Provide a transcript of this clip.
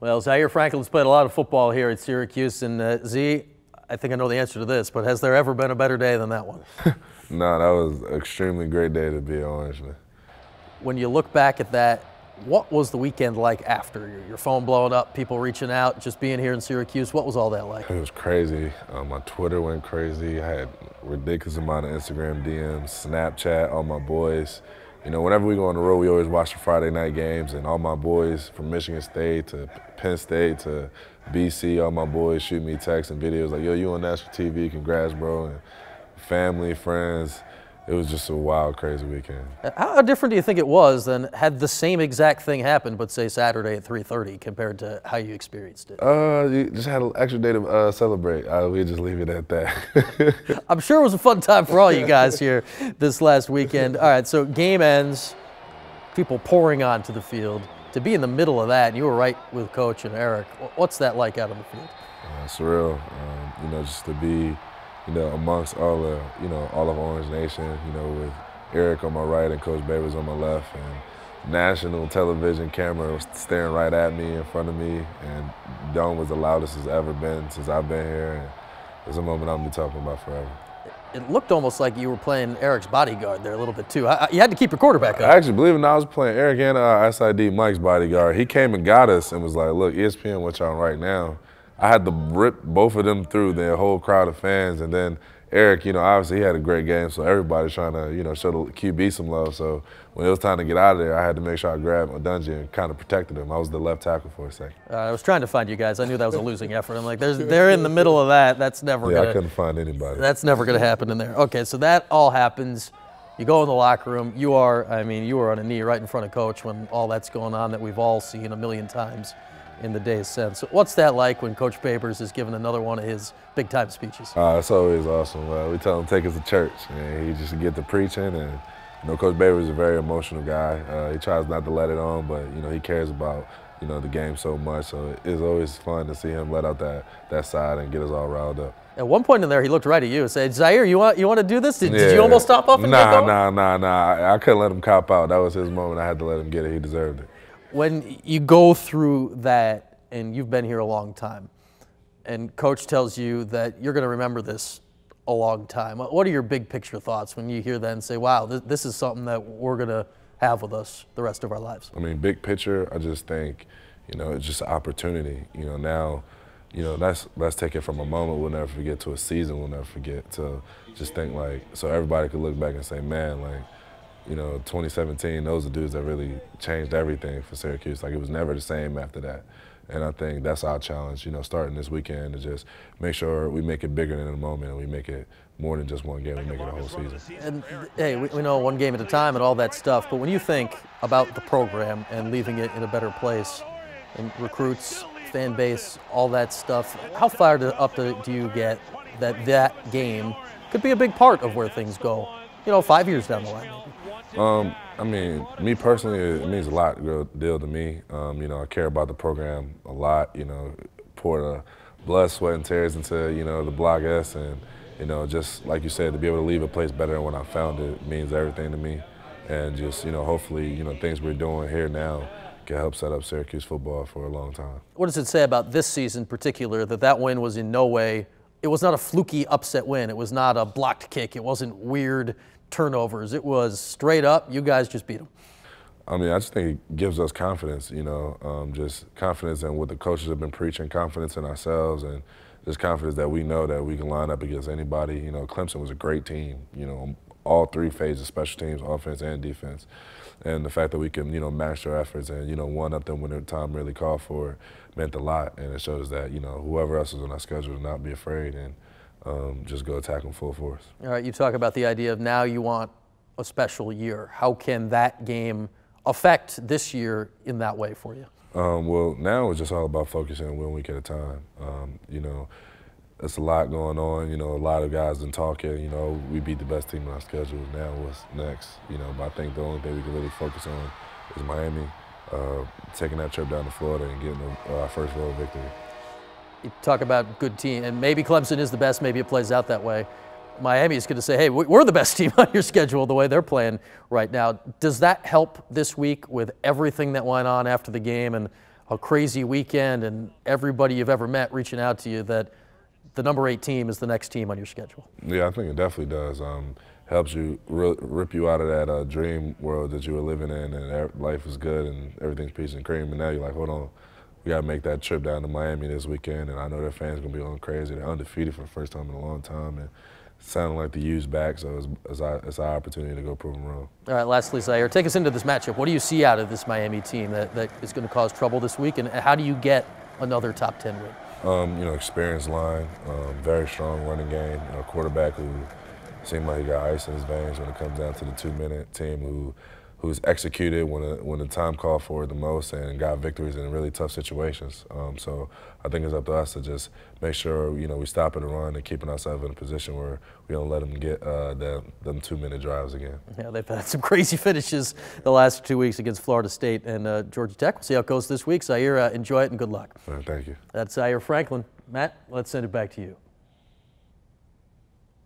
Well, Zaire Franklin's played a lot of football here at Syracuse, and Z, I think I know the answer to this, but has there ever been a better day than that one? No, that was an extremely great day to be at Orangeman. When you look back at that, what was the weekend like after? Your phone blowing up, people reaching out, just being here in Syracuse, what was all that like? It was crazy. My Twitter went crazy. I had ridiculous amount of Instagram DMs, Snapchat, all my boys. You know, whenever we go on the road, we always watch the Friday night games, and all my boys from Michigan State to Penn State to BC, all my boys shoot me texts and videos like, yo, you on national TV, congrats, bro, and family, friends. It was just a wild, crazy weekend. How different do you think it was than had the same exact thing happened, but say Saturday at 3:30 compared to how you experienced it? You just had an extra day to celebrate. We just leave it at that. I'm sure it was a fun time for all you guys here this last weekend. All right, so game ends, people pouring onto the field. To be in the middle of that, and you were right with Coach and Eric, what's that like out on the field? Surreal. You know, just to be, you know, amongst all of, all of Orange Nation, with Eric on my right and Coach Babers on my left, and national television camera was staring right at me, in front of me, and Dome was the loudest it's ever been since I've been here, and it's a moment I'm gonna be talking about forever. It looked almost like you were playing Eric's bodyguard there a little bit too. You had to keep your quarterback up. Actually, believe it or not, I was playing Eric and SID Mike's bodyguard. He came and got us and was like, look, ESPN, what y'all on right now. I had to rip both of them through the whole crowd of fans, and then Eric, obviously he had a great game, so everybody's trying to, show the QB some love. So when it was time to get out of there, I had to make sure I grabbed Odunji and kind of protected him. I was the left tackle for a second. I was trying to find you guys. I knew that was a losing effort. I'm like, they're in the middle of that. That's never I couldn't find anybody. That's never gonna happen in there. Okay, so that all happens. You go in the locker room. You were on a knee right in front of Coach when all that's going on that we've all seen a million times in the days since. So what's that like when Coach Babers is giving another one of his big-time speeches? It's always awesome. We tell him take us to church, and he just get to preaching. And Coach Babers is a very emotional guy. He tries not to let it on, but he cares about the game so much. So it's always fun to see him let out that side and get us all riled up. At one point in there, he looked right at you and said, "Zaire, you want to do this? Did you almost stop up and get going?" Nah. I couldn't let him cop out. That was his moment. I had to let him get it. He deserved it. When you go through that, and you've been here a long time, and Coach tells you that you're going to remember this a long time, what are your big picture thoughts when you hear that and say, wow, this is something that we're going to have with us the rest of our lives? I mean, big picture, I just think, it's just an opportunity. Now, let's take it from a moment we'll never forget to a season we'll never forget, to just think so everybody could look back and say, man, 2017, those are dudes that really changed everything for Syracuse. It was never the same after that. And I think that's our challenge, starting this weekend, to just make sure we make it bigger than the moment, and we make it more than just one game, we make it a whole season. And hey, we know one game at a time and all that stuff, but when you think about the program and leaving it in a better place, and recruits, fan base, all that stuff, how fired up do you get that game could be a big part of where things go, 5 years down the line maybe? I mean, me personally, it means a lot deal to me. I care about the program a lot. Pour the blood, sweat, and tears into the Block S, and just like you said, to be able to leave a place better than when I found it means everything to me. And just hopefully things we're doing here now can help set up Syracuse football for a long time. What does it say about this season in particular that win was in no way? It was not a fluky upset win. It was not a blocked kick. It wasn't weird turnovers. It was straight up, you guys just beat them. I mean, I just think it gives us confidence, just confidence in what the coaches have been preaching, confidence in ourselves, and just confidence that we know that we can line up against anybody. Clemson was a great team, all three phases, special teams, offense and defense. And the fact that we can, match their efforts and, one up them when the time really called for it meant a lot. And it shows that, whoever else is on our schedule to not be afraid and just go attack them full force. All right, you talk about the idea of now you want a special year. How can that game affect this year in that way for you? Well, now it's just all about focusing 1 week at a time. There's a lot going on. A lot of guys been talking. We beat the best team on our schedule. Now what's next? But I think the only thing we can really focus on is Miami, taking that trip down to Florida and getting our first road victory. You talk about good team, and maybe Clemson is the best. Maybe it plays out that way. Miami is going to say, hey, we're the best team on your schedule the way they're playing right now. Does that help this week with everything that went on after the game and a crazy weekend and everybody you've ever met reaching out to you that the number 8 team is the next team on your schedule? Yeah, I think it definitely does. Helps you rip you out of that dream world that you were living in, and life is good and everything's peaches and cream. And now you're like, hold on, we got to make that trip down to Miami this weekend. And I know their fans gonna be going crazy. They're undefeated for the first time in a long time, and sounding like the U's back. So it's our opportunity to go prove them wrong. All right, lastly, Zaire, take us into this matchup. What do you see out of this Miami team that is going to cause trouble this week, and how do you get another top 10 win? Experienced line, very strong running game, quarterback who seemed like he got ice in his veins when it comes down to the 2-minute team who's executed when the time called for it the most and got victories in really tough situations. So I think it's up to us to just make sure we stop at the run and keeping ourselves in a position where we don't let them get them 2-minute drives again. Yeah, they've had some crazy finishes the last 2 weeks against Florida State and Georgia Tech. We'll see how it goes this week. Zaire, enjoy it and good luck. Thank you. That's Zaire Franklin. Matt, let's send it back to you.